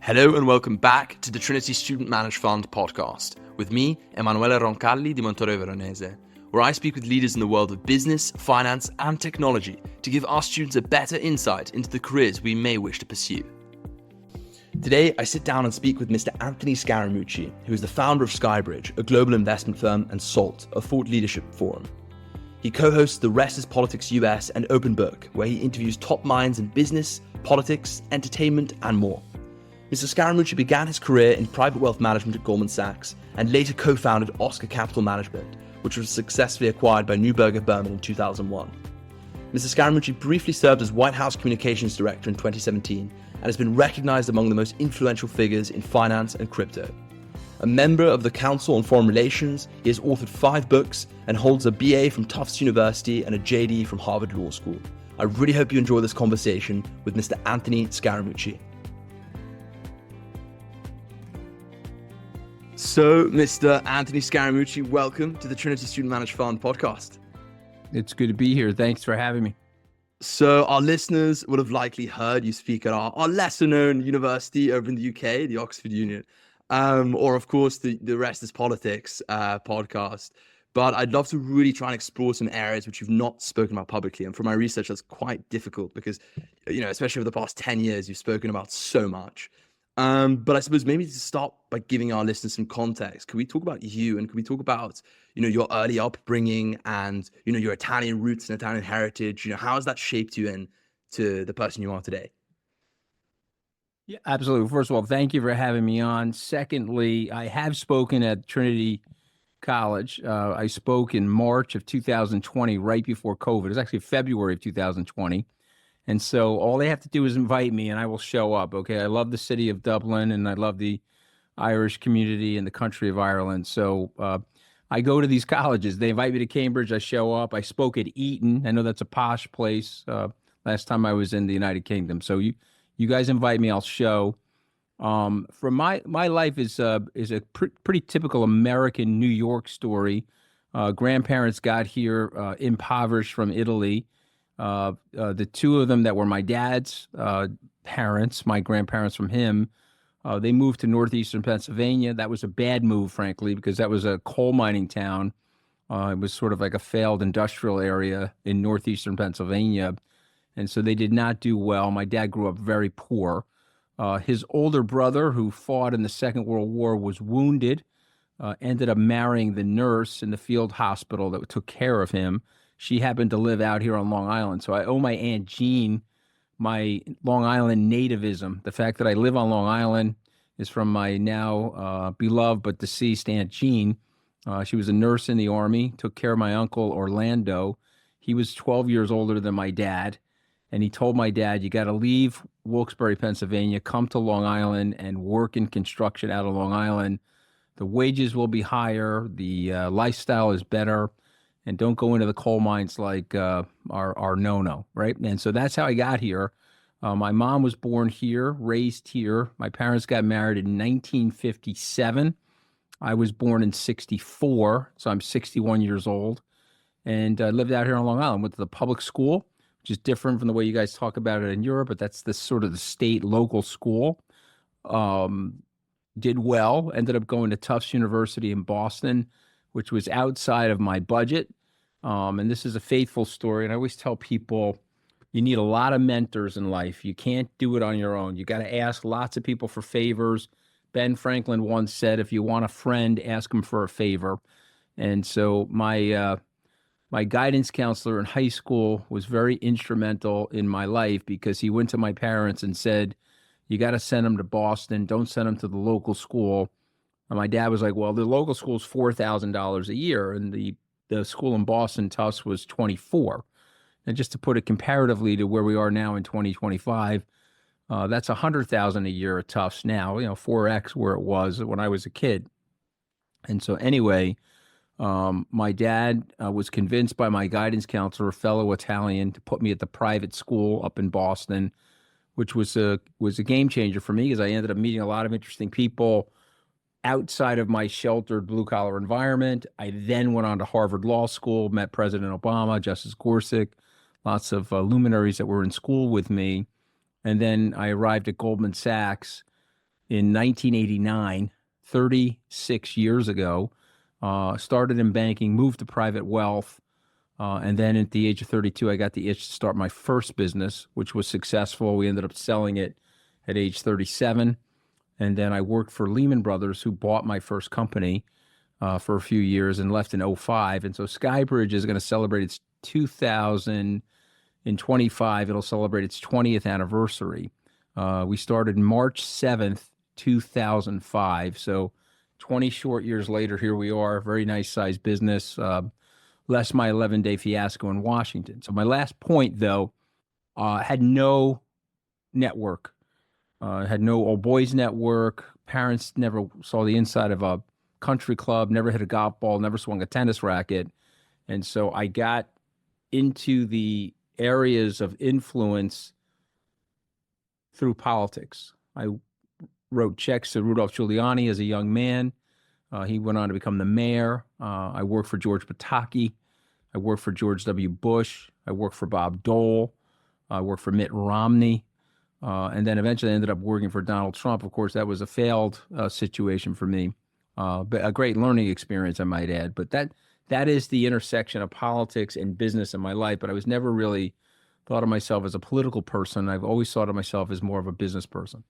Hello and welcome back to the Trinity Student Managed Fund podcast with me, Emanuele Roncalli di Montorio-Veronese, where I speak with leaders in the world of business, finance and technology to give our students a better insight into the careers we may wish to pursue. Today, I sit down and speak with Mr. Anthony Scaramucci, who is the founder of SkyBridge, a global investment firm, and SALT, a thought leadership forum. He co-hosts The Rest is Politics US and Open Book, where he interviews top minds in business, politics, entertainment, and more. Mr. Scaramucci began his career in private wealth management at Goldman Sachs and later co-founded Oscar Capital Management, which was successfully acquired by Neuberger Berman in 2001. Mr. Scaramucci briefly served as White House Communications Director in 2017 and has been recognized among the most influential figures in finance and crypto. A member of the Council on Foreign Relations, he has authored 5 books and holds a BA from Tufts University and a JD from Harvard Law School. I really hope you enjoy this conversation with Mr. Anthony Scaramucci. So, Mr. Anthony Scaramucci, welcome to the Trinity Student Managed Fund podcast. It's good to be here. Thanks for having me. So, our listeners would have likely heard you speak at our lesser-known university over in the UK, the Oxford Union, or, of course, the Rest is Politics podcast. But I'd love to really try and explore some areas which you've not spoken about publicly. And from my research, that's quite difficult because, especially over the past 10 years, you've spoken about so much. But I suppose maybe to start by giving our listeners some context, could we talk about you and could we talk about, your early upbringing and, your Italian roots and Italian heritage? How has that shaped you into the person you are today? Yeah, absolutely. First of all, thank you for having me on. Secondly, I have spoken at Trinity College. I spoke in March of 2020, right before COVID. It was actually February of 2020. And so all they have to do is invite me and I will show up. Okay. I love the city of Dublin and I love the Irish community and the country of Ireland. So I go to these colleges. They invite me to Cambridge. I show up. I spoke at Eton. I know that's a posh place. Last time I was in the United Kingdom. So you guys invite me, I'll show. From my life is a pretty typical American New York story. Grandparents got here impoverished from Italy. The two of them that were my dad's parents, my grandparents from him, they moved to northeastern Pennsylvania. That was a bad move, frankly, because that was a coal mining town. It was sort of like a failed industrial area in northeastern Pennsylvania. And so they did not do well. My dad grew up very poor. His older brother, who fought in the Second World War, was wounded, ended up marrying the nurse in the field hospital that took care of him. She happened to live out here on Long Island. So I owe my Aunt Jean my Long Island nativism. The fact that I live on Long Island is from my now beloved but deceased Aunt Jean. She was a nurse in the Army, took care of my uncle Orlando. He was 12 years older than my dad. And he told my dad, you got to leave Wilkes-Barre, Pennsylvania, come to Long Island and work in construction out of Long Island. The wages will be higher. The lifestyle is better. And don't go into the coal mines like our no-no, right? And so that's how I got here. My mom was born here, raised here. My parents got married in 1957. I was born in 64, so I'm 61 years old. And I lived out here on Long Island, went to the public school, which is different from the way you guys talk about it in Europe, but that's the sort of the state local school. Did well, ended up going to Tufts University in Boston, which was outside of my budget. And this is a faithful story. And I always tell people, you need a lot of mentors in life. You can't do it on your own. You got to ask lots of people for favors. Ben Franklin once said, if you want a friend, ask him for a favor. And so my guidance counselor in high school was very instrumental in my life because he went to my parents and said, you got to send him to Boston. Don't send him to the local school. And my dad was like, well, the local school is $4,000 a year. And the school in Boston, Tufts, was $24,000. And just to put it comparatively to where we are now in 2025, that's $100,000 a year at Tufts now, 4X where it was when I was a kid. And so anyway, my dad was convinced by my guidance counselor, a fellow Italian, to put me at the private school up in Boston, which was a game changer for me because I ended up meeting a lot of interesting people outside of my sheltered blue-collar environment. I then went on to Harvard Law School, met President Obama, Justice Gorsuch, lots of luminaries that were in school with me. And then I arrived at Goldman Sachs in 1989, 36 years ago. Started in banking, moved to private wealth. And then at the age of 32, I got the itch to start my first business, which was successful. We ended up selling it at age 37. And then I worked for Lehman Brothers, who bought my first company for a few years and left in '05. And so SkyBridge is going to celebrate its 2025. It'll celebrate its 20th anniversary. We started March 7th, 2005. So 20 short years later, here we are, very nice sized business, less my 11-day fiasco in Washington. So my last point, though, had no network, had no old boys network. Parents never saw the inside of a country club, never hit a golf ball, never swung a tennis racket. And so I got into the areas of influence through politics. I wrote checks to Rudolph Giuliani as a young man. He went on to become the mayor. I worked for George Pataki. I worked for George W. Bush. I worked for Bob Dole. I worked for Mitt Romney. And then eventually I ended up working for Donald Trump. Of course, that was a failed situation for me, but a great learning experience, I might add. But that is the intersection of politics and business in my life. But I was never really thought of myself as a political person. I've always thought of myself as more of a business person.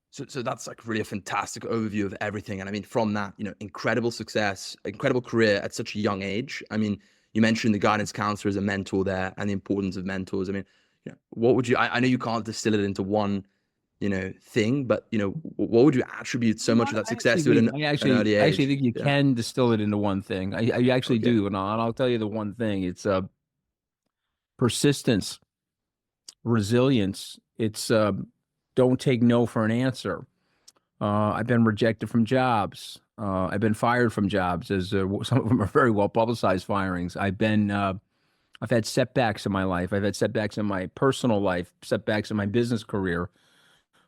So that's like really a fantastic overview of everything. And I mean, from that, incredible success, incredible career at such a young age. I mean, you mentioned the guidance counselor as a mentor there and the importance of mentors. I mean, what would you, I know you can't distill it into one, thing, but, what would you attribute so much of that success to at an early age? I actually think you can distill it into one thing. I actually do. And I'll tell you the one thing. It's persistence, resilience. It's don't take no for an answer. I've been rejected from jobs. I've been fired from jobs, as some of them are very well publicized firings. I've had setbacks in my life. I've had setbacks in my personal life, setbacks in my business career.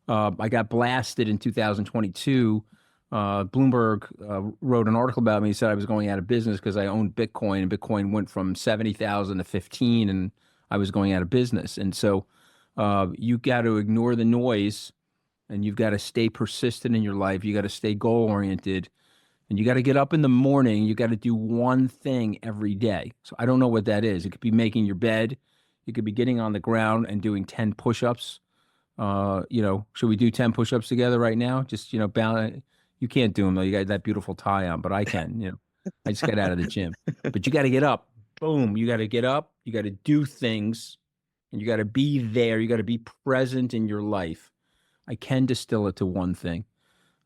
I got blasted in 2022. Bloomberg wrote an article about me. He said I was going out of business because I owned Bitcoin, and Bitcoin went from 70,000 to 15, and I was going out of business. And so you got to ignore the noise, and you've got to stay persistent in your life. You got to stay goal-oriented, and you got to get up in the morning. You got to do one thing every day. So I don't know what that is. It could be making your bed. It could be getting on the ground and doing 10 push-ups. Should we do 10 push-ups together right now? Just, balance. You can't do them though. You got that beautiful tie on, but I can, I just got out of the gym, but you got to get up. Boom. You got to get up. You got to do things, and you got to be there. You got to be present in your life. I can distill it to one thing.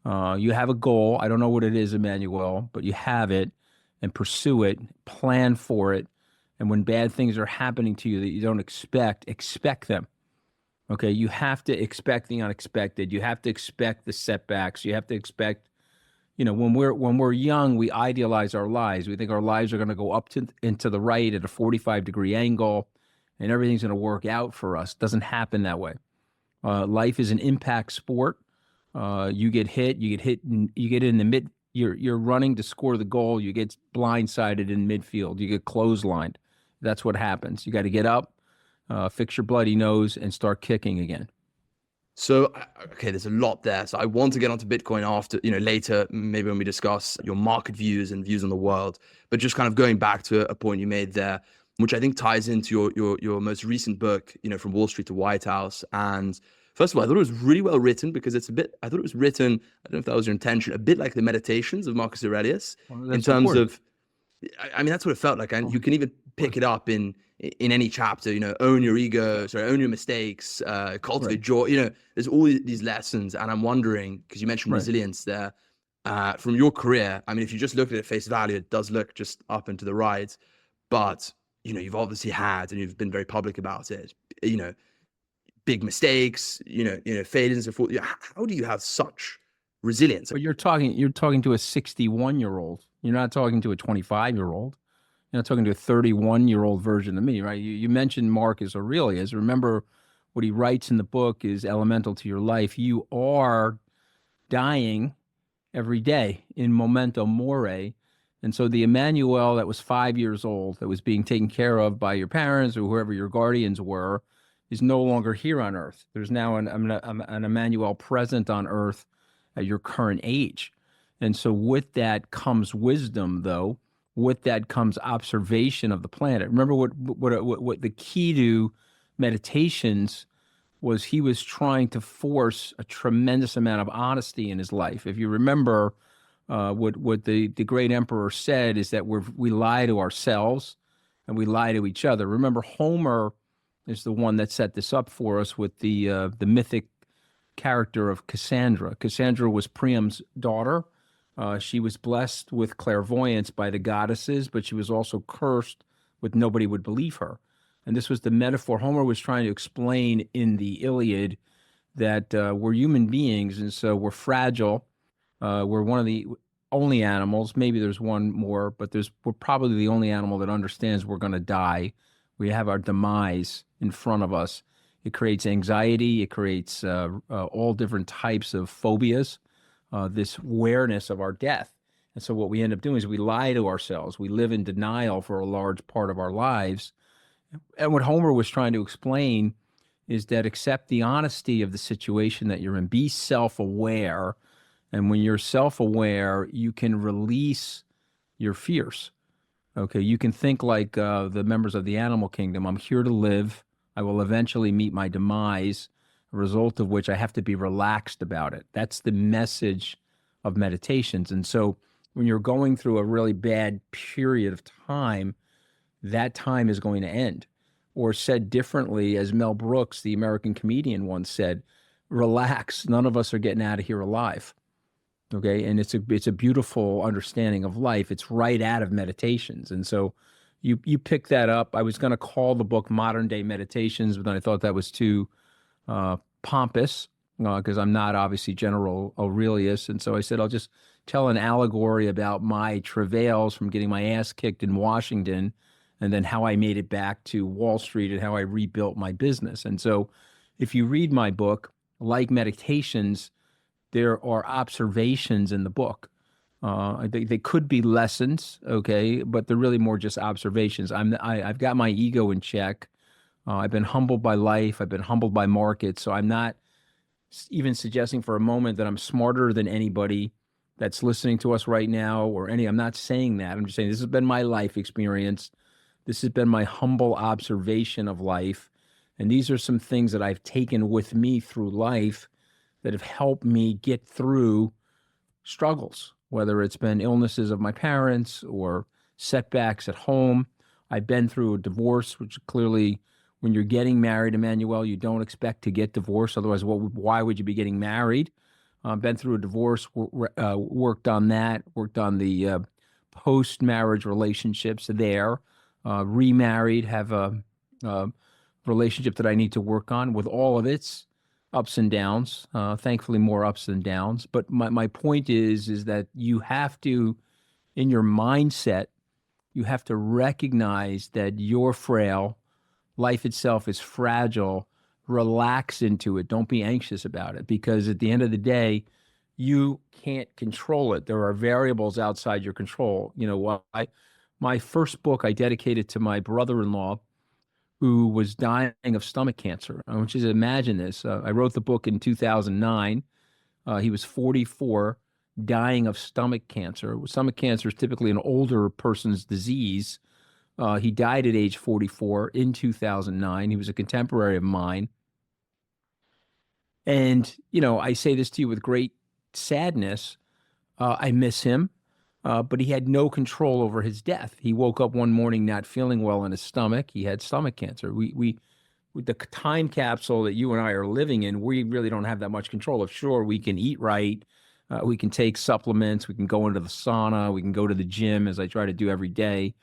You have a goal. I don't know what it is, Emanuele, but you have it, and pursue it, plan for it. And when bad things are happening to you that you don't expect them. Okay, you have to expect the unexpected. You have to expect the setbacks. You have to expect, when we're young, we idealize our lives. We think our lives are going to go up and to the right at a 45-degree angle, and everything's going to work out for us. It doesn't happen that way. Life is an impact sport. You get hit. You get in the mid. You're running to score the goal. You get blindsided in midfield. You get clotheslined. That's what happens. You got to get up. Fix your bloody nose and start kicking again. So, okay, there's a lot there. So I want to get onto Bitcoin after, later, maybe when we discuss your market views and views on the world. But just kind of going back to a point you made there, which I think ties into your most recent book, From Wall Street to White House. And first of all, I thought it was really well written because I thought it was written, I don't know if that was your intention, a bit like the Meditations of Marcus Aurelius in terms of, I mean, that's what it felt like. And you can even pick it up in any chapter, own your ego, own your mistakes, cultivate joy, there's all these lessons. And I'm wondering, because you mentioned resilience there, from your career, I mean, if you just look at it at face value, it does look just up and to the right, but, you've obviously had, and you've been very public about it, big mistakes, failures and so forth. How do you have such resilience? But you're talking to a 61-year-old. You're not talking to a 25-year-old. You're not talking to a 31-year-old version of me, right? You mentioned Marcus Aurelius. Remember, what he writes in the book is elemental to your life. You are dying every day in memento mori. And so the Emanuele that was 5 years old, that was being taken care of by your parents or whoever your guardians were, is no longer here on earth. There's now an Emanuele present on earth at your current age. And so with that comes wisdom, though. With that comes observation of the planet. Remember what the key to meditations was. He was trying to force a tremendous amount of honesty in his life. If you remember, what the great emperor said is that we lie to ourselves and we lie to each other. Remember, Homer is the one that set this up for us with the mythic character of Cassandra. Cassandra was Priam's daughter. She was blessed with clairvoyance by the goddesses, but she was also cursed with nobody would believe her. And this was the metaphor Homer was trying to explain in the Iliad, that we're human beings, and so we're fragile. We're one of the only animals, maybe there's one more, but we're probably the only animal that understands we're going to die. We have our demise in front of us. It creates anxiety. It creates all different types of phobias, this awareness of our death. And so what we end up doing is we lie to ourselves. We live in denial for a large part of our lives. And what Homer was trying to explain is that accept the honesty of the situation that you're in. Be self-aware. And when you're self-aware, you can release your fears. Okay, you can think like the members of the animal kingdom. I'm here to live. I will eventually meet my demise, a result of which I have to be relaxed about it. That's the message of meditations. And so when you're going through a really bad period of time, that time is going to end. Or said differently, as Mel Brooks, the American comedian, once said, relax. None of us are getting out of here alive. Okay, and it's a beautiful understanding of life. It's right out of meditations. And so you pick that up. I was going to call the book Modern Day Meditations, but then I thought that was too pompous, because I'm not obviously General Aurelius. And so I said, I'll just tell an allegory about my travails from getting my ass kicked in Washington, and then how I made it back to Wall Street and how I rebuilt my business. And so if you read my book, like Meditations, there are observations in the book. They could be lessons, okay, but they're really more just observations. I've got my ego in check. I've been humbled by life. I've been humbled by markets. So I'm not even suggesting for a moment that I'm smarter than anybody that's listening to us right now, I'm not saying that. I'm just saying this has been my life experience. This has been my humble observation of life. And these are some things that I've taken with me through life that have helped me get through struggles, whether it's been illnesses of my parents or setbacks at home. I've been through a divorce, which clearly, when you're getting married, Emanuele, you don't expect to get divorced. Otherwise, why would you be getting married? Been through a divorce, worked on that, worked on the post-marriage relationships there, remarried, have a relationship that I need to work on with all of its ups and downs, thankfully more ups than downs. But my point is that you have to, in your mindset, you have to recognize that you're frail. Life itself is fragile. Relax into it. Don't be anxious about it, because at the end of the day, you can't control it. There are variables outside your control. My first book I dedicated to my brother-in-law, who was dying of stomach cancer. I want you to imagine this. I wrote the book in 2009. He was 44, dying of stomach cancer. Stomach cancer is typically an older person's disease. He died at age 44 in 2009. He was a contemporary of mine. And, I say this to you with great sadness. I miss him. But he had no control over his death. He woke up one morning not feeling well in his stomach. He had stomach cancer. We with the time capsule that you and I are living in, we really don't have that much control of. Sure, we can eat right. We can take supplements. We can go into the sauna. We can go to the gym, as I try to do every day.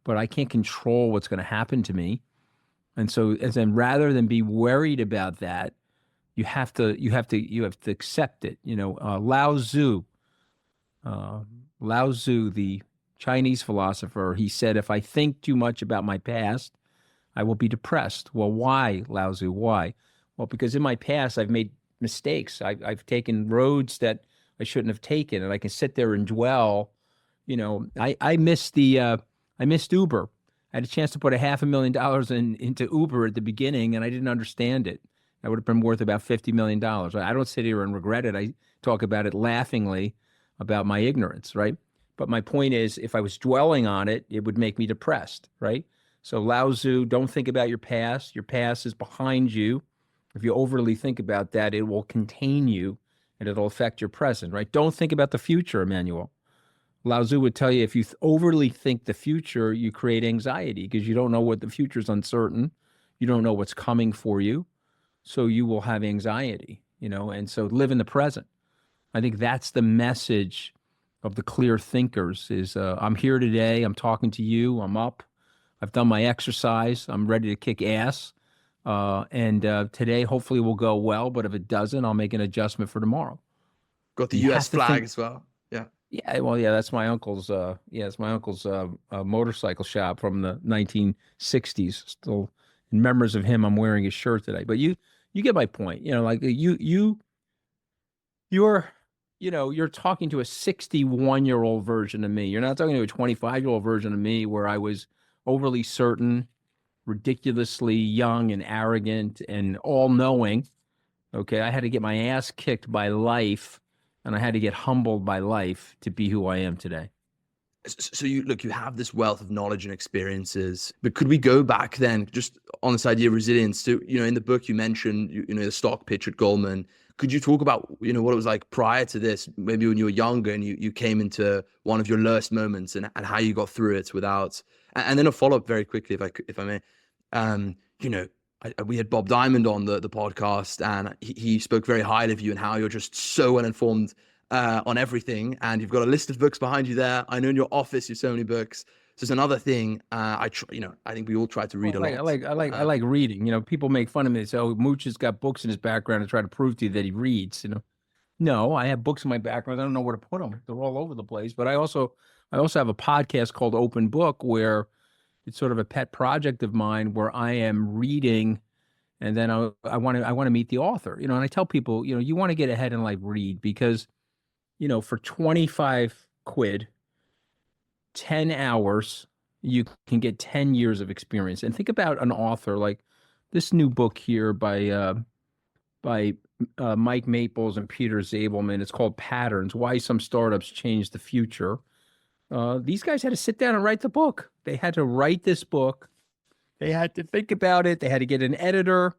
But I can't control what's going to happen to me. And so, rather than be worried about that, you have to accept it. Lao Tzu, the Chinese philosopher, he said, if I think too much about my past, I will be depressed. Well, why, Lao Tzu? Why? Well, because in my past, I've made mistakes. I've taken roads that I shouldn't have taken, and I can sit there and dwell. I missed Uber. I had a chance to put $500,000 into Uber at the beginning, and I didn't understand it. That would have been worth about $50 million. I don't sit here and regret it. I talk about it laughingly about my ignorance, right? But my point is, if I was dwelling on it, it would make me depressed, right? So Lao Tzu, don't think about your past. Your past is behind you. If you overly think about that, it will contain you and it'll affect your present, right? Don't think about the future, Emmanuel. Lao Tzu would tell you if you overly think the future, you create anxiety because you don't know what the future is uncertain. You don't know what's coming for you. So you will have anxiety, and so live in the present. I think that's the message of the clear thinkers is I'm here today. I'm talking to you. I'm up. I've done my exercise. I'm ready to kick ass. And today, hopefully, will go well. But if it doesn't, I'll make an adjustment for tomorrow. Got the You US have to flag think. as well. Yeah. Yeah, well, yeah, that's my uncle's. It's my uncle's motorcycle shop from the 1960s. Still, in memories of him, I'm wearing his shirt today. But you get my point. Like you're talking to a 61-year-old version of me. You're not talking to a 25-year-old version of me where I was overly certain, ridiculously young and arrogant and all-knowing. Okay, I had to get my ass kicked by life, and I had to get humbled by life to be who I am today. So you have this wealth of knowledge and experiences, but could we go back then just on this idea of resilience? So, in the book you mentioned, the stock pitch at Goldman. Could you talk about, what it was like prior to this, maybe when you were younger and you came into one of your lowest moments and how you got through it without, and then a follow-up very quickly, if I may. We had Bob Diamond on the podcast, and he spoke very highly of you and how you're just so well informed on everything, and you've got a list of books behind you there. I know in your office you have so many books. So it's another thing. I think we all try to read a lot. I like reading. People make fun of me. They say, "Oh, Mooch has got books in his background to try to prove to you that he reads." No, I have books in my background. I don't know where to put them. They're all over the place. But I also have a podcast called Open Book, where it's sort of a pet project of mine, where I am reading, and then I want to meet the author. And I tell people, you want to get ahead in life, read, because for 25 quid, 10 hours, you can get 10 years of experience. And think about an author like this new book here by Mike Maples and Peter Zabelman. It's called Patterns: Why Some Startups Change the Future. These guys had to sit down and write the book. They had to write this book. They had to think about it. They had to get an editor.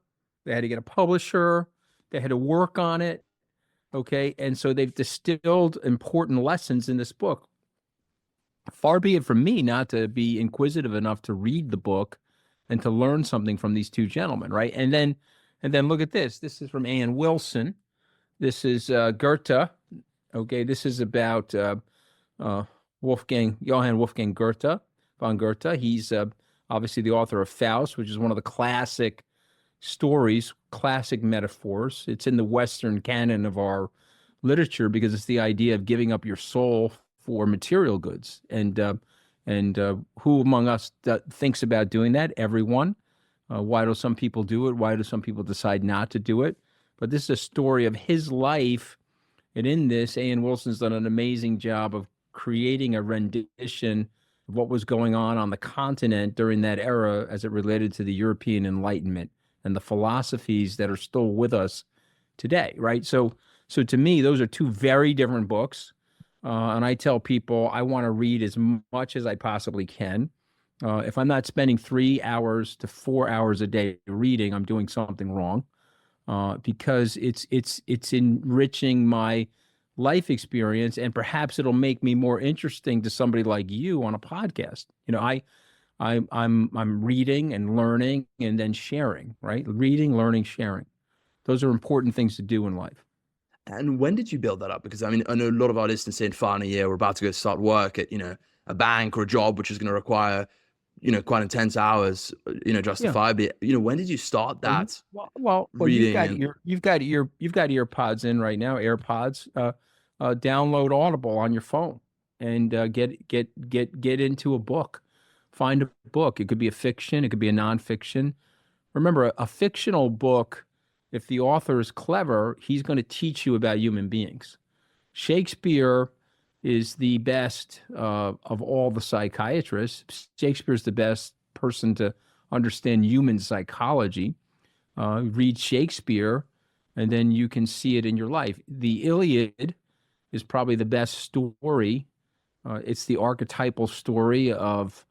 They had to get a publisher. They had to work on it. Okay. And so they've distilled important lessons in this book. Far be it from me not to be inquisitive enough to read the book and to learn something from these two gentlemen, right? And then look at this. This is from Ann Wilson. This is Goethe. Okay. This is about Johann Wolfgang Goethe, von Goethe. He's obviously the author of Faust, which is one of the classic stories, classic metaphors. It's in the Western canon of our literature because it's the idea of giving up your soul for material goods. And who among us thinks about doing that? Everyone. Why do some people do it? Why do some people decide not to do it? But this is a story of his life. And in this, Ann Wilson's done an amazing job of creating a rendition of what was going on the continent during that era as it related to the European Enlightenment and the philosophies that are still with us today, right? So to me, those are two very different books. And I tell people I want to read as much as I possibly can. If I'm not spending 3 hours to 4 hours a day reading, I'm doing something wrong, because it's enriching my life experience, and perhaps it'll make me more interesting to somebody like you on a podcast. I'm reading and learning and then sharing, right? Reading, learning, sharing. Those are important things to do in life. And when did you build that up? Because I know a lot of our listeners say in final year, we're about to go start work at, a bank or a job, which is going to require, quite intense hours, justifiably. Yeah. When did you start that? Well, reading you've got earpods in right now, AirPods. Download Audible on your phone and get into a book. Find a book. It could be a fiction. It could be a nonfiction. Remember, a fictional book, if the author is clever, he's going to teach you about human beings. Shakespeare is the best of all the psychiatrists. Shakespeare's the best person to understand human psychology. Read Shakespeare, and then you can see it in your life. The Iliad is probably the best story. It's the archetypal story of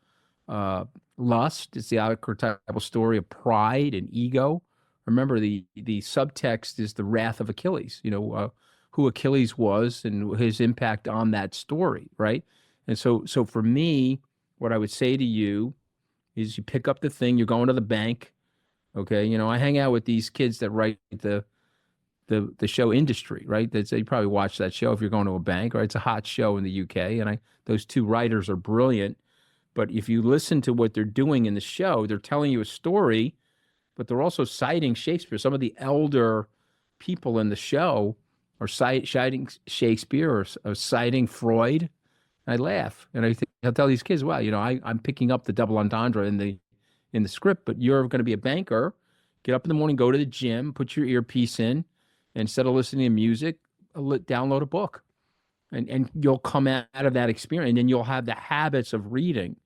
lust. It's the archetypal story of pride and ego. Remember, the subtext is the wrath of Achilles, who Achilles was and his impact on that story, right? And so for me, what I would say to you is you pick up the thing, you're going to the bank, okay? I hang out with these kids that write the show Industry, right? You probably watch that show if you're going to a bank, right? It's a hot show in the UK, and those two writers are brilliant. But if you listen to what they're doing in the show, they're telling you a story, but they're also citing Shakespeare. Some of the elder people in the show are citing Shakespeare or citing Freud. I laugh, and I'll tell these kids, "Well, I'm picking up the double entendre in the script, but you're going to be a banker. Get up in the morning, go to the gym, put your earpiece in, and instead of listening to music, download a book, and you'll come out of that experience, and then you'll have the habits of reading."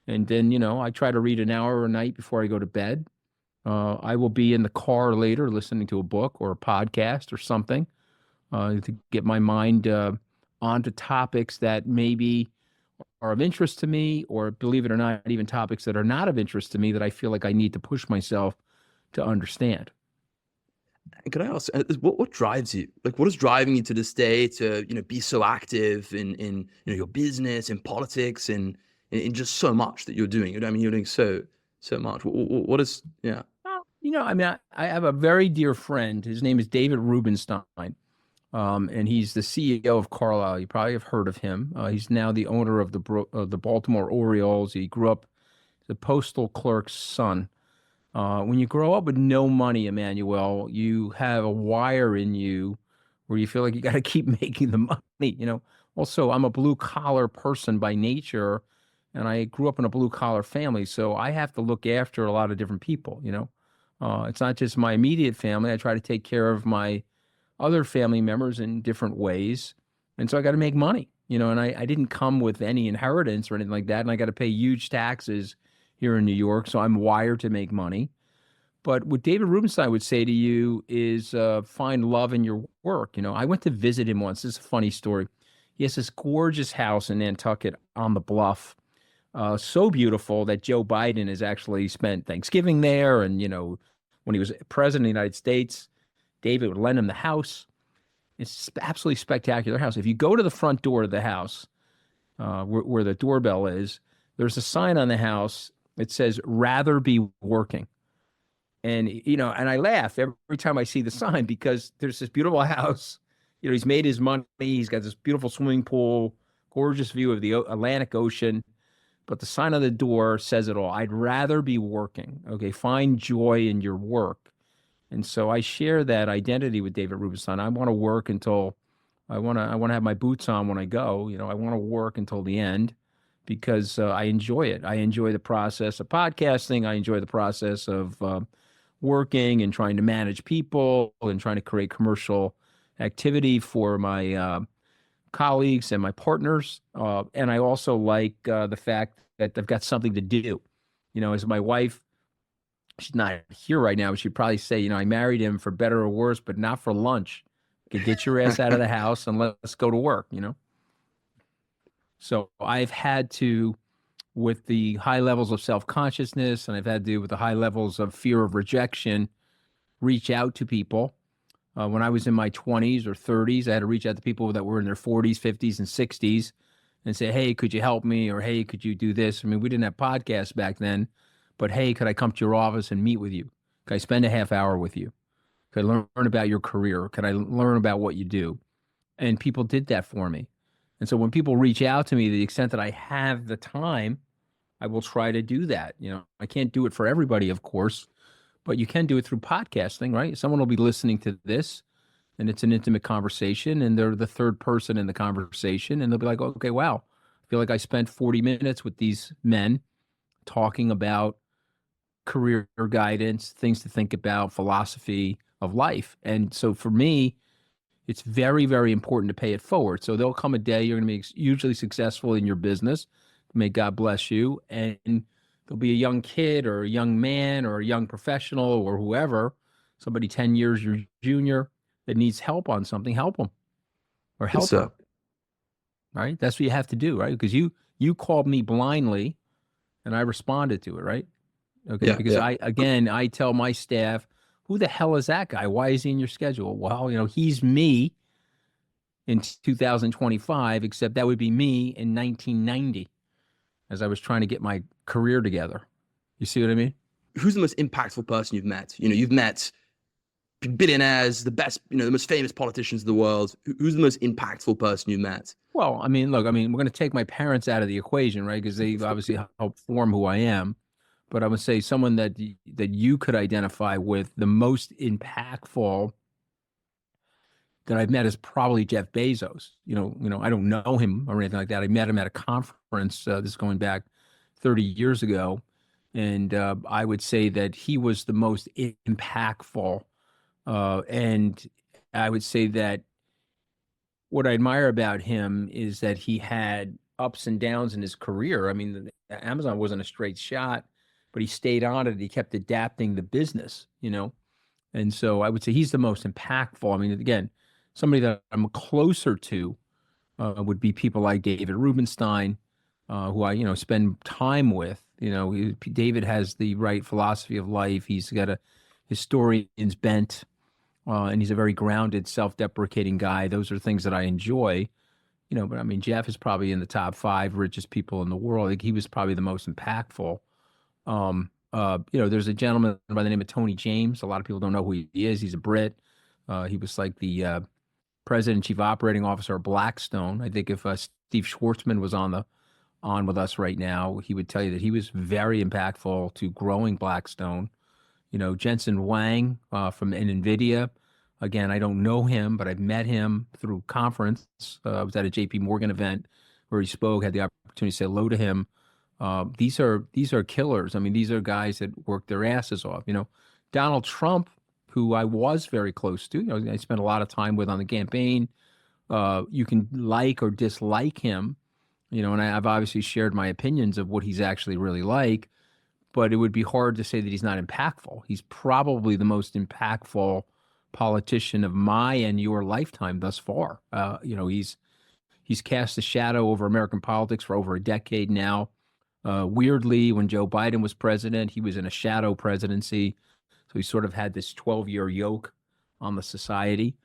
And then, I try to read an hour a night before I go to bed. I will be in the car later listening to a book or a podcast or something to get my mind onto topics that maybe are of interest to me, or, believe it or not, even topics that are not of interest to me that I feel like I need to push myself to understand. Can I ask, what drives you? Like, what is driving you to this day to, be so active in your business, in politics, and in just so much that you're doing? You're doing so much. What is, yeah. Well, I have a very dear friend. His name is David Rubenstein, and he's the CEO of Carlisle. You probably have heard of him. He's now the owner of the Baltimore Orioles. He grew up the postal clerk's son. When you grow up with no money, Emanuele, you have a wire in you where you feel like you got to keep making the money. Also, I'm a blue collar person by nature, and I grew up in a blue collar family, so I have to look after a lot of different people. It's not just my immediate family. I try to take care of my other family members in different ways, and so I got to make money. And I didn't come with any inheritance or anything like that, and I got to pay huge taxes here in New York, so I'm wired to make money. But what David Rubenstein would say to you is find love in your work. I went to visit him once. This is a funny story. He has this gorgeous house in Nantucket on the bluff, so beautiful that Joe Biden has actually spent Thanksgiving there. And, when he was president of the United States, David would lend him the house. It's absolutely spectacular house. If you go to the front door of the house, where the doorbell is, there's a sign on the house. It says, "Rather be working." And, and I laugh every time I see the sign, because there's this beautiful house. He's made his money. He's got this beautiful swimming pool, gorgeous view of the Atlantic Ocean. But the sign on the door says it all. I'd rather be working. Okay, find joy in your work. And so I share that identity with David Rubenstein. I want to work until I want to have my boots on when I go. I want to work until the end, because I enjoy it. I enjoy the process of podcasting. I enjoy the process of working and trying to manage people and trying to create commercial activity for my colleagues and my partners. And I also like the fact that they've got something to do. As my wife, she's not here right now, but she'd probably say, I married him for better or worse, but not for lunch. Get your ass out of the house and let's go to work, So I've had to, with the high levels of self-consciousness, and I've had to, with the high levels of fear of rejection, reach out to people. When I was in my 20s or 30s, I had to reach out to people that were in their 40s, 50s, and 60s and say, "Hey, could you help me?" Or, "Hey, could you do this?" We didn't have podcasts back then, but, "Hey, could I come to your office and meet with you? Could I spend a half hour with you? Could I learn about your career? Could I learn about what you do?" And people did that for me. And so when people reach out to me, to the extent that I have the time, I will try to do that. I can't do it for everybody, of course, but you can do it through podcasting, right? Someone will be listening to this, and it's an intimate conversation, and they're the third person in the conversation, and they'll be like, "Okay, wow, I feel like I spent 40 minutes with these men talking about career guidance, things to think about, philosophy of life." And so for me, it's very, very important to pay it forward. So there'll come a day you're going to be hugely successful in your business. May God bless you. And there'll be a young kid or a young man or a young professional or whoever somebody 10 years your junior that needs help on something, help them or Yes, help sir. her. Right? That's what you have to do, right? Because you called me blindly and I responded to it, right? Okay, Yeah, because yeah. I tell my staff, who the hell is that guy? Why is he in your schedule? Well, he's me in 2025, except that would be me in 1990 as I was trying to get my career together. You see what I mean? Who's the most impactful person you've met? You've met billionaires, the best, the most famous politicians in the world. Who's the most impactful person you've met? Well, I mean, look, we're going to take my parents out of the equation, right? Because they've obviously helped form who I am. But I would say someone that you could identify with the most impactful that I've met is probably Jeff Bezos. I don't know him or anything like that. I met him at a conference. This is going back 30 years ago, and I would say that he was the most impactful. And I would say that what I admire about him is that he had ups and downs in his career. I mean, Amazon wasn't a straight shot, but he stayed on it. He kept adapting the business. And so I would say he's the most impactful. I mean, again, somebody that I'm closer to would be people like David Rubenstein, who I spend time with. David has the right philosophy of life. He's got a historian's bent, and he's a very grounded, self-deprecating guy. Those are things that I enjoy. But I mean, Jeff is probably in the top 5 richest people in the world. I think he was probably the most impactful. There's a gentleman by the name of Tony James. A lot of people don't know who he is. He's a Brit. He was like the president and chief operating officer of Blackstone. I think if Steve Schwartzman was on with us right now, he would tell you that he was very impactful to growing Blackstone. Jensen Huang from NVIDIA. Again, I don't know him, but I've met him through conference. I was at a JP Morgan event where he spoke, had the opportunity to say hello to him. These are killers. I mean, these are guys that work their asses off. Donald Trump, who I was very close to, I spent a lot of time with on the campaign. You can like or dislike him, and I've obviously shared my opinions of what he's actually really like, but it would be hard to say that he's not impactful. He's probably the most impactful politician of my and your lifetime thus far. He's cast a shadow over American politics for over a decade now. Weirdly, when Joe Biden was president, he was in a shadow presidency. So he sort of had this 12-year yoke on the society.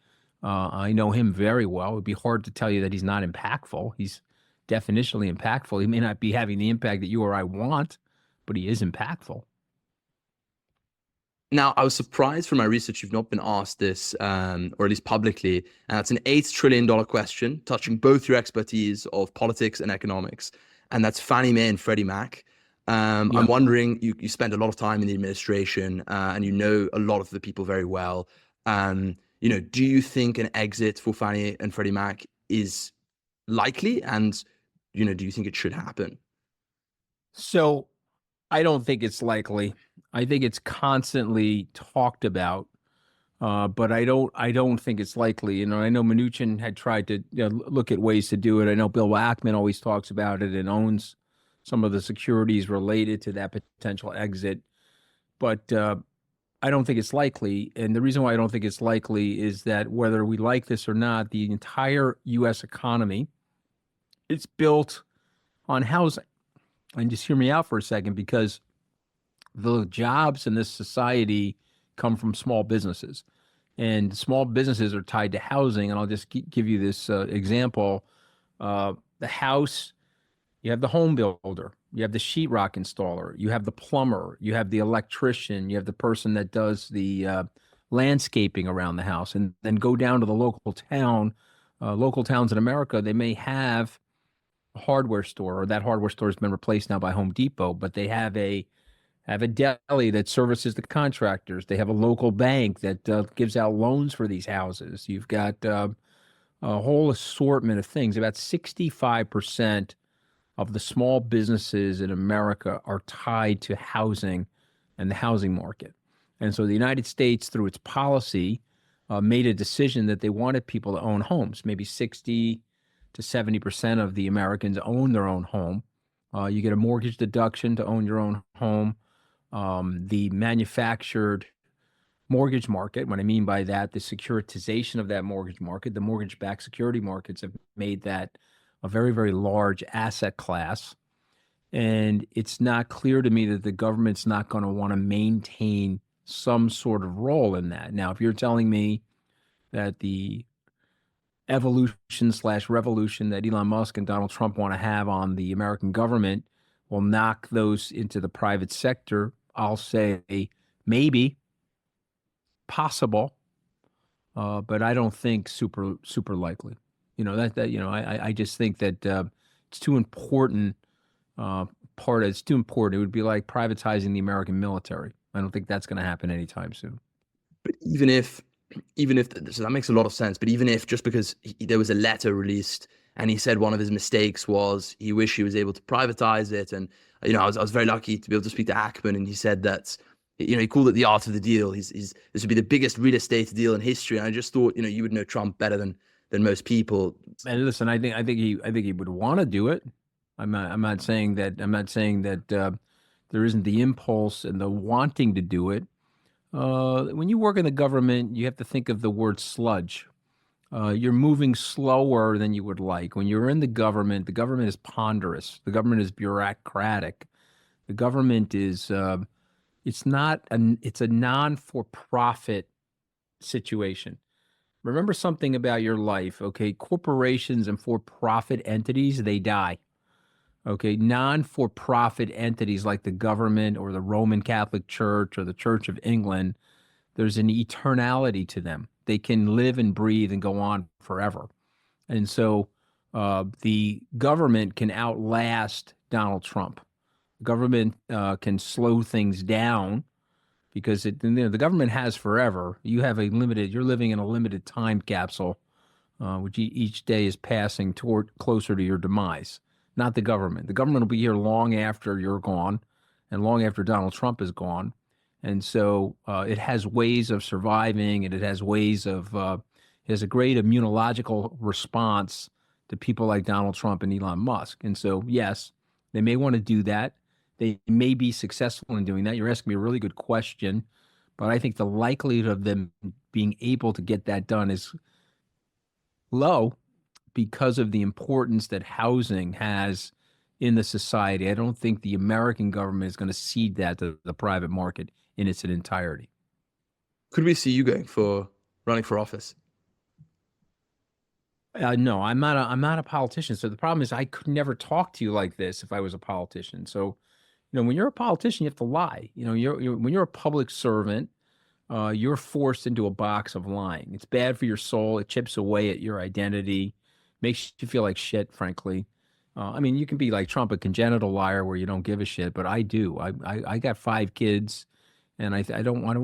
I know him very well. It would be hard to tell you that he's not impactful. He's definitionally impactful. He may not be having the impact that you or I want, but he is impactful. Now, I was surprised from my research you've not been asked this, or at least publicly. And it's an $8 trillion question touching both your expertise of politics and economics. And that's Fannie Mae and Freddie Mac. Yeah. I'm wondering, you spend a lot of time in the administration and you know a lot of the people very well. Do you think an exit for Fannie and Freddie Mac is likely? And, do you think it should happen? So I don't think it's likely. I think it's constantly talked about, but I don't think it's likely. I know Mnuchin had tried to look at ways to do it. I know Bill Ackman always talks about it and owns some of the securities related to that potential exit, but I don't think it's likely. And the reason why I don't think it's likely is that whether we like this or not, the entire U.S. economy, it's built on housing. And just hear me out for a second, because the jobs in this society come from small businesses, and small businesses are tied to housing. And I'll just give you this example. The house, you have the home builder, you have the sheetrock installer, you have the plumber, you have the electrician, you have the person that does the landscaping around the house, and then go down to the local town. Local towns in America, they may have a hardware store, or that hardware store has been replaced now by Home Depot, but they have a deli that services the contractors. They have a local bank that gives out loans for these houses. You've got a whole assortment of things. About 65% of the small businesses in America are tied to housing and the housing market. And so the United States, through its policy, made a decision that they wanted people to own homes. Maybe 60 to 70% of the Americans own their own home. You get a mortgage deduction to own your own home. The manufactured mortgage market. What I mean by that, the securitization of that mortgage market, the mortgage-backed security markets have made that a very, very large asset class. And it's not clear to me that the government's not going to want to maintain some sort of role in that. Now, if you're telling me that the evolution/revolution that Elon Musk and Donald Trump want to have on the American government will knock those into the private sector, I'll say maybe, possible, but I don't think super likely. I just think that it's too important. It's too important. It would be like privatizing the American military. I don't think that's going to happen anytime soon. But so that makes a lot of sense. But even if, just because there was a letter released and he said one of his mistakes was he wished he was able to privatize it, and I was very lucky to be able to speak to Ackman, and he said that he called it the art of the deal. This would be the biggest real estate deal in history, and I just thought you would know Trump better than most people. And listen, I think he would want to do it. I'm not saying that there isn't the impulse and the wanting to do it. When you work in the government, you have to think of the word sludge. You're moving slower than you would like. When you're in the government is ponderous. The government is bureaucratic. The government is it's a non-for-profit situation. Remember something about your life, okay? Corporations and for-profit entities, they die. Okay, non-for-profit entities like the government or the Roman Catholic Church or the Church of England, there's an eternality to them. They can live and breathe and go on forever. And so the government can outlast Donald Trump. The government can slow things down because the government has forever. You're living in a limited time capsule, which each day is passing closer to your demise. Not the government. The government will be here long after you're gone and long after Donald Trump is gone. And so it has ways of surviving, and it has it has a great immunological response to people like Donald Trump and Elon Musk. And so, yes, they may want to do that. They may be successful in doing that. You're asking me a really good question, but I think the likelihood of them being able to get that done is low, because of the importance that housing has in the society. I don't think the American government is going to cede that to the private market in its entirety. Could we see you running for office? No, I'm not a politician. So the problem is I could never talk to you like this if I was a politician. So, when you're a politician, you have to lie. When you're a public servant, you're forced into a box of lying. It's bad for your soul. It chips away at your identity. Makes you feel like shit, frankly. You can be like Trump, a congenital liar where you don't give a shit, but I do. I got 5 kids, and I don't want to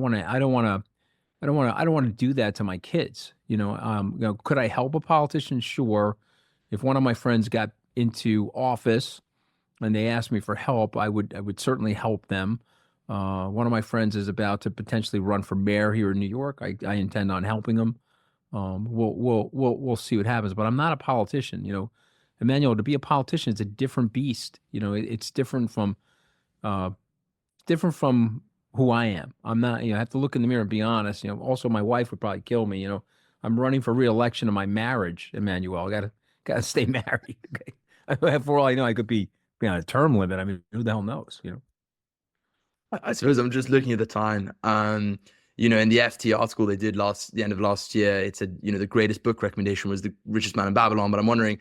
do that to my kids. Could I help a politician? Sure. If one of my friends got into office and they asked me for help, I would certainly help them. One of my friends is about to potentially run for mayor here in New York. I intend on helping him. We'll see what happens, but I'm not a politician. Emanuele, to be a politician, it's a different beast. It's different from who I am. I'm not. I have to look in the mirror and be honest. Also, my wife would probably kill me. I'm running for re-election in my marriage, Emanuele. I gotta stay married. Okay, for all I know, I could be on a term limit. Who the hell knows? I suppose I'm just looking at the time. In the FT article they did the end of last year, it said, the greatest book recommendation was The Richest Man in Babylon. But I'm wondering,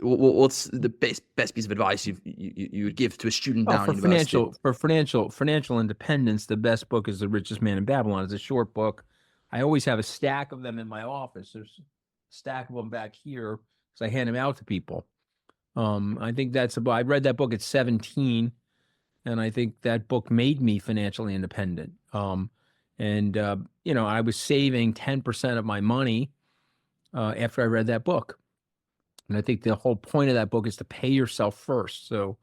what's the best piece of advice you would give to a student now for in university? financial independence, the best book is The Richest Man in Babylon. It's a short book. I always have a stack of them in my office. There's a stack of them back here because I hand them out to people. I think I read that book at 17, and I think that book made me financially independent. I was saving 10% of my money after I read that book. And I think the whole point of that book is to pay yourself first. So,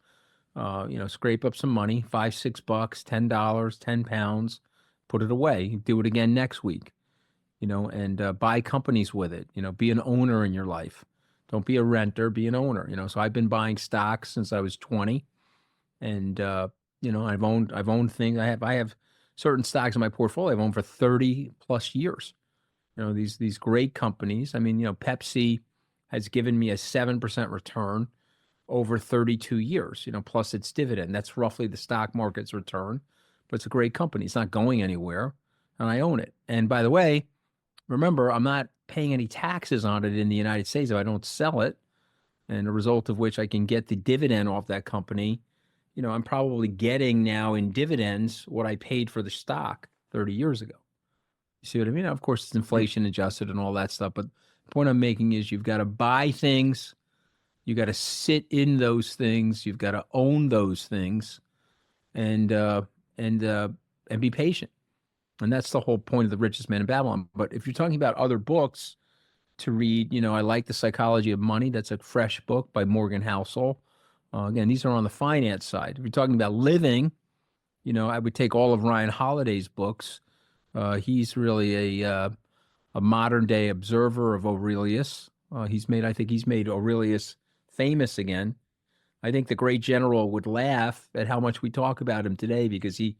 scrape up some money, $5, $6, $10, 10 pounds, put it away, do it again next week, and buy companies with it, be an owner in your life. Don't be a renter, be an owner, So I've been buying stocks since I was 20, and, I've owned things. I have certain stocks in my portfolio I've owned for 30 plus years. These great companies. I mean, Pepsi has given me a 7% return over 32 years, plus its dividend. That's roughly the stock market's return, but it's a great company. It's not going anywhere, and I own it. And by the way, remember, I'm not paying any taxes on it in the United States if I don't sell it, and a result of which I can get the dividend off that company. I'm probably getting now in dividends what I paid for the stock 30 years ago. You see what I mean? Now, of course, it's inflation adjusted and all that stuff, but the point I'm making is you've got to buy things. You got to sit in those things. You've got to own those things, and be patient. And that's the whole point of The Richest Man in Babylon. But if you're talking about other books to read, I like The Psychology of Money. That's a fresh book by Morgan Housel. Again, these are on the finance side. If you're talking about living, I would take all of Ryan Holiday's books. He's really a modern day observer of Aurelius. I think he's made Aurelius famous again. I think the great general would laugh at how much we talk about him today because he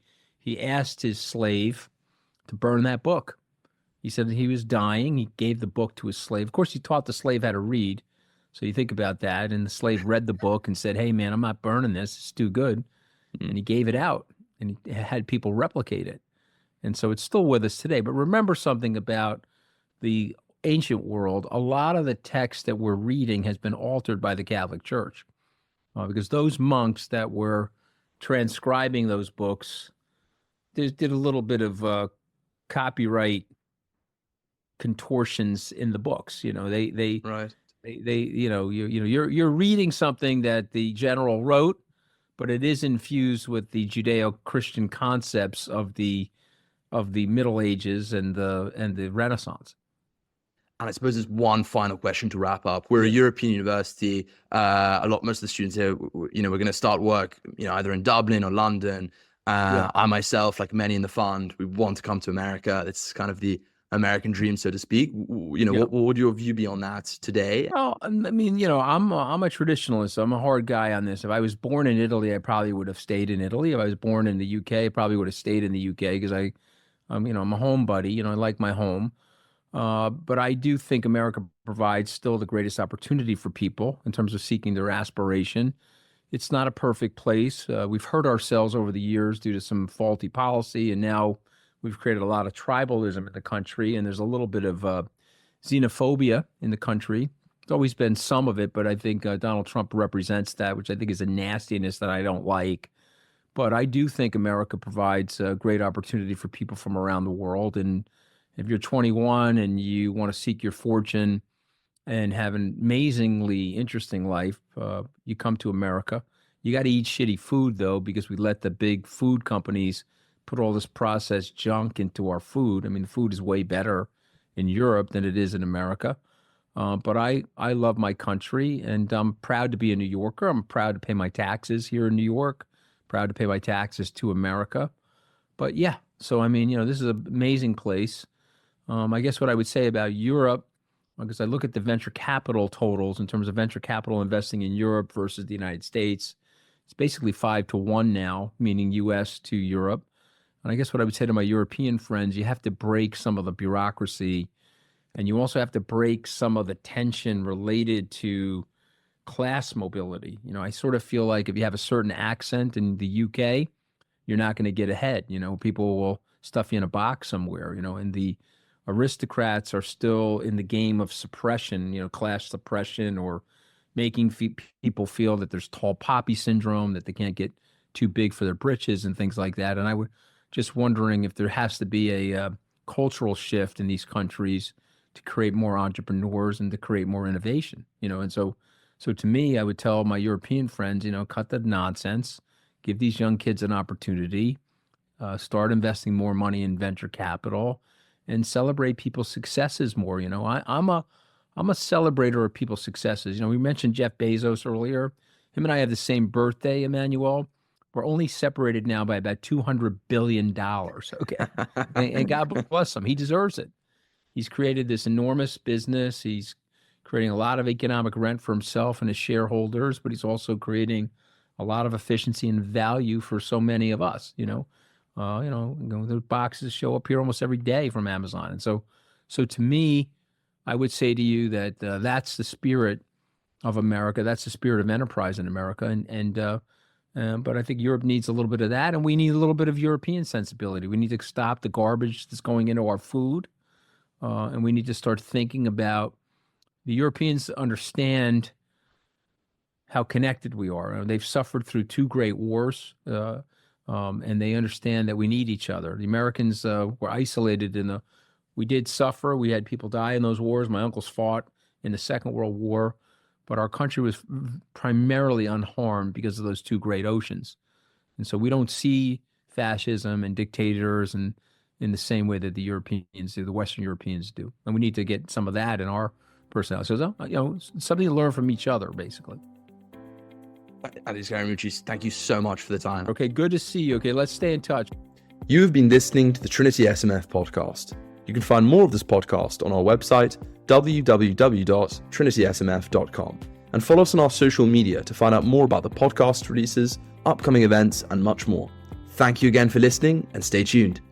asked his slave to burn that book. He said that he was dying. He gave the book to his slave. Of course, he taught the slave how to read. So you think about that. And the slave read the book and said, hey, man, I'm not burning this. It's too good. And he gave it out and he had people replicate it. And so it's still with us today. But remember something about the ancient world. A lot of the text that we're reading has been altered by the Catholic Church because those monks that were transcribing those books did a little bit of copyright contortions in the books. Right. You're reading something that the general wrote, but it is infused with the Judeo-Christian concepts of the Middle Ages and the Renaissance. And I suppose there's one final question to wrap up. We're a European university. Most of the students here, we're going to start work, either in Dublin or London. I myself, like many in the fund, we want to come to America. It's kind of the American dream, so to speak. What would your view be on that today? Well, I mean, I'm a traditionalist. I'm a hard guy on this. If I was born in Italy, I probably would have stayed in Italy. If I was born in the UK, I probably would have stayed in the UK because I'm a homebody. I like my home. But I do think America provides still the greatest opportunity for people in terms of seeking their aspiration. It's not a perfect place. We've hurt ourselves over the years due to some faulty policy, and now we've created a lot of tribalism in the country, and there's a little bit of xenophobia in the country. There's always been some of it, but I think Donald Trump represents that, which I think is a nastiness that I don't like. But I do think America provides a great opportunity for people from around the world. And if you're 21 and you want to seek your fortune and have an amazingly interesting life, you come to America. You got to eat shitty food, though, because we let the big food companies put all this processed junk into our food. I mean, the food is way better in Europe than it is in America. But I love my country, and I'm proud to be a New Yorker. I'm proud to pay my taxes here in New York, proud to pay my taxes to America. But yeah, so I mean, this is an amazing place. I guess what I would say about Europe, because I look at the venture capital totals in terms of venture capital investing in Europe versus the United States, it's basically 5-1 now, meaning U.S. to Europe. And I guess what I would say to my European friends, you have to break some of the bureaucracy, and you also have to break some of the tension related to class mobility. I sort of feel like if you have a certain accent in the UK, you're not going to get ahead. People will stuff you in a box somewhere, and the aristocrats are still in the game of suppression, class suppression, or making people feel that there's tall poppy syndrome, that they can't get too big for their britches and things like that. And I was just wondering if there has to be a cultural shift in these countries to create more entrepreneurs and to create more innovation, and so to me, I would tell my European friends, cut the nonsense, give these young kids an opportunity, start investing more money in venture capital, and celebrate people's successes more. I'm a celebrator of people's successes. We mentioned Jeff Bezos earlier. Him and I have the same birthday, Emanuele. We're only separated now by about $200 billion. Okay. and God bless him. He deserves it. He's created this enormous business. He's creating a lot of economic rent for himself and his shareholders, but he's also creating a lot of efficiency and value for so many of us. The boxes show up here almost every day from Amazon. And so to me, I would say to you that that's the spirit of America. That's the spirit of enterprise in America. But I think Europe needs a little bit of that, and we need a little bit of European sensibility. We need to stop the garbage that's going into our food, and we need to start thinking about the Europeans understand how connected we are. They've suffered through 2 great wars, and they understand that we need each other. The Americans were isolated we did suffer. We had people die in those wars. My uncles fought in the Second World War, but our country was primarily unharmed because of those 2 great oceans. And so we don't see fascism and dictators in the same way that the Europeans do, the Western Europeans do. And we need to get some of that in our personality. So, something to learn from each other, basically. Scaramucci, thank you so much for the time. Okay, good to see you. Okay, let's stay in touch. You have been listening to the Trinity SMF podcast. You can find more of this podcast on our website, www.trinitysmf.com, and follow us on our social media to find out more about the podcast releases, upcoming events, and much more. Thank you again for listening, and stay tuned.